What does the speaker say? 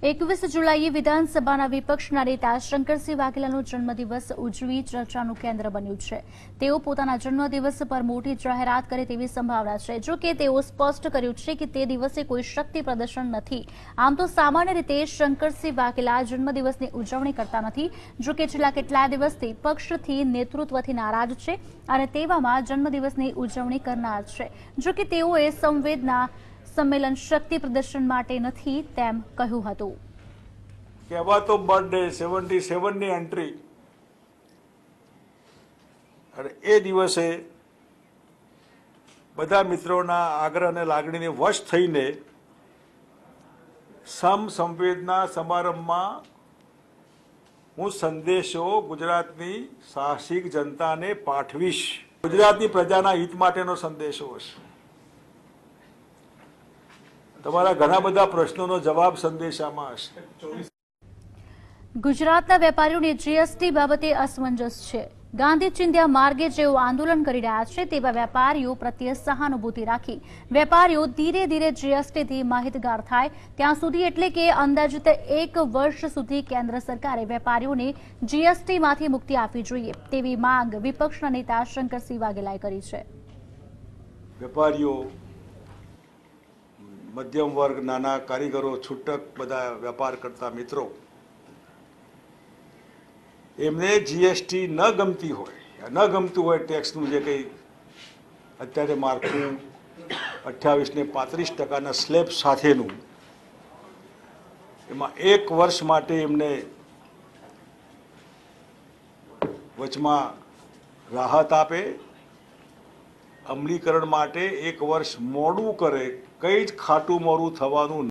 21 જુલાઈએ વિધાનસભાના વિપક્ષના નેતા શંકરસિંહ વાઘેલાનો જન્મદિવસ ઉજવી ચર્ચાનું કેન્દ્ર બન્યું છે। તેઓ પોતાના જન્મદિવસ પર મોટી જાહેરાત કરે તેવી સંભાવના છે। જો કે તેઓ સ્પષ્ટ કર્યું છે કે તે દિવસે કોઈ શક્તિ પ્રદર્શન નથી। આમ તો સામાન્ય રીતે શંકરસિંહ વાઘેલા જન્મદિવસની ઉજવણી કરતા નથી। જો કે છેલ્લા કેટલાય દિવસથી પક્ષથી નેતૃત્વથી નારાજ છે અને તેવામાં જન્મદિવસની ઉજવણી કરનાર છે। જો કે તેઓએ સંવેદના सम्मेलन शक्ति प्रदर्शन माटे नथी तेम कह્યું હતું। કહેવાતો બર્થડે 77 ની એન્ટ્રી અને એ દિવસે બધા મિત્રોના આગ્રહ અને લાગણીને વશ થઈને સંવેદના સમારંભમાં હું સંદેશો ગુજરાતની સાહસિક જનતાને પાઠવીશ। ગુજરાતની પ્રજાના હિત માટેનો સંદેશો હશે। તમારા ઘણા બધા પ્રશ્નોનો જવાબ સંદેશામાં હશે। ગુજરાતના વેપારીઓને જીએસટી બાબતે અસમંજસ છે। ગાંધી ચિંધ્યા માર્ગે જેઓ આંદોલન કરી રહ્યા છે તેવા વેપારીઓ પ્રત્યે સહાનુભૂતિ રાખી વેપારીઓ ધીરે ધીરે જીએસટીથી માહિતગાર થાય ત્યાં સુધી એટલે કે અંદાજિત 1 વર્ષ સુધી કેન્દ્ર સરકારે વેપારીઓને જીએસટીમાંથી મુક્તિ આપવી જોઈએ તેવી માંગ વિપક્ષના નેતા શંકરસિંહ વાઘેલાએ કરી છે। વેપારીઓ मध्यम वर्ग नाना कारीगरो छूटक बधा व्यापार करता मित्रों एमने जीएसटी न गमती हो न गमतु हो टेक्सनु जे कई अत्यारे मार्कू 28 ने 35% स्लेब साथेनु एमां 1 वर्ष माटे एमने वचमा राहत आपे अमलीकरण माटे 1 वर्ष मोडू करे कई ज खाटू मोरू थवानुं